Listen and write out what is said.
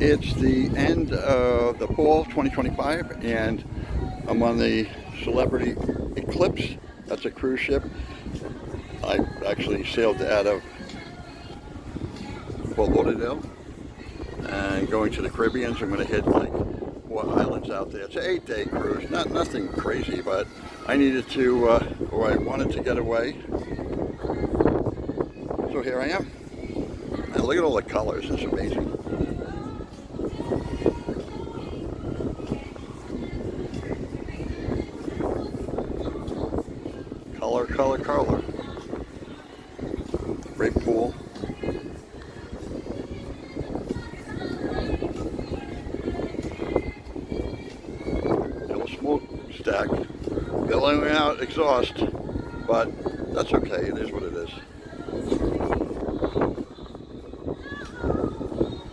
It's the end of the fall 2025, and I'm on the Celebrity Eclipse. That's a cruise ship. I actually sailed out of Fort Lauderdale and going to the Caribbean. So I'm going to hit like 4 islands out there. It's an 8-day cruise, nothing crazy, but I needed to, or I wanted to get away. So here I am. And look at all the colors, it's amazing. Color, color, color. Great pool. Little smokestack. Billowing out exhaust, but that's okay, it is what it is.